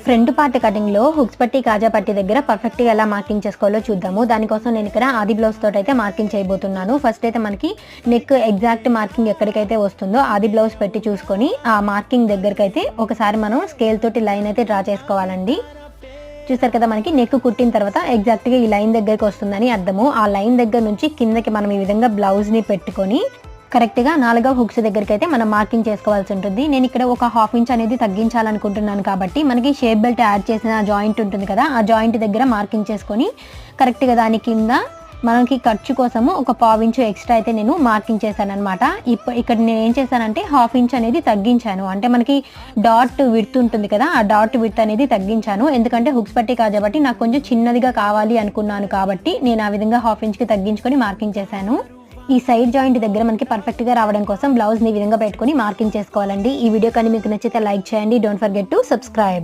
Front part cutting లో hooks పట్టి కాజా పట్టి దగ్గర పర్ఫెక్ట్ గా ఎలా మార్కింగ్ చేసుకోవాలో చూద్దాము. దానికోసం నేను ఇక్కడ ఆది బ్లౌజ్ తోటి అయితే మార్కింగ్ చేయబోతున్నాను. ఫస్ట్ అయితే మనకి నెక్ ఎగ్జాక్ట్ మార్కింగ్ ఎక్కడికైతే వస్తుందో ఆది బ్లౌజ్ పెట్టి చూసుకొని ఆ మార్కింగ్ దగ్గరికి అయితే ఒకసారి మనం స్కేల్ తోటి లైన్ అయితే డ్రా చేసుకోవాలండి. చూసారు కదా, మనకి నెక్ కుట్టిన తర్వాత ఎగ్జాక్ట్ గా ఈ లైన్ దగ్గరికి వస్తుందని అర్థము. ఆ లైన్ దగ్గర నుంచి కిందకి మనం ఈ విధంగా బ్లౌజ్ ని పెట్టుకొని కరెక్ట్గా 4వ హుక్స్ దగ్గరికి అయితే మనం మార్కింగ్ చేసుకోవాల్సి ఉంటుంది. నేను ఇక్కడ ఒక 1/2 ఇంచ్ అనేది తగ్గించాలనుకుంటున్నాను కాబట్టి మనకి షేప్ బెల్ట్ యాడ్ చేసిన జాయింట్ ఉంటుంది కదా, ఆ జాయింట్ దగ్గర మార్కింగ్ చేసుకొని కరెక్ట్గా దాని కింద మనకి ఖర్చు కోసము ఒక 1/4 ఇంచ్ ఎక్స్ట్రా అయితే నేను మార్కింగ్ చేశాను అనమాట. ఇక్కడ నేను ఏం చేశానంటే 1/2 ఇంచ్ అనేది తగ్గించాను. అంటే మనకి డాట్ విడ్త్ ఉంటుంది కదా, ఆ డాట్ విడ్త్ అనేది తగ్గించాను. ఎందుకంటే హుక్స్ పట్టి కాబట్టి నాకు కొంచెం చిన్నదిగా కావాలి అనుకున్నాను కాబట్టి నేను ఆ విధంగా 1/2 ఇంచ్కి తగ్గించుకొని మార్కింగ్ చేశాను. ఈ సైడ్ జాయింట్ దగ్గర మనకి పర్ఫెక్ట్ గా రావడం కోసం బ్లౌజ్ ని ఈ విధంగా పెట్టుకొని మార్కింగ్ చేసుకోవాలండి. ఈ వీడియో కానీ మీకు నచ్చితే లైక్ చేయండి. Don't forget to subscribe.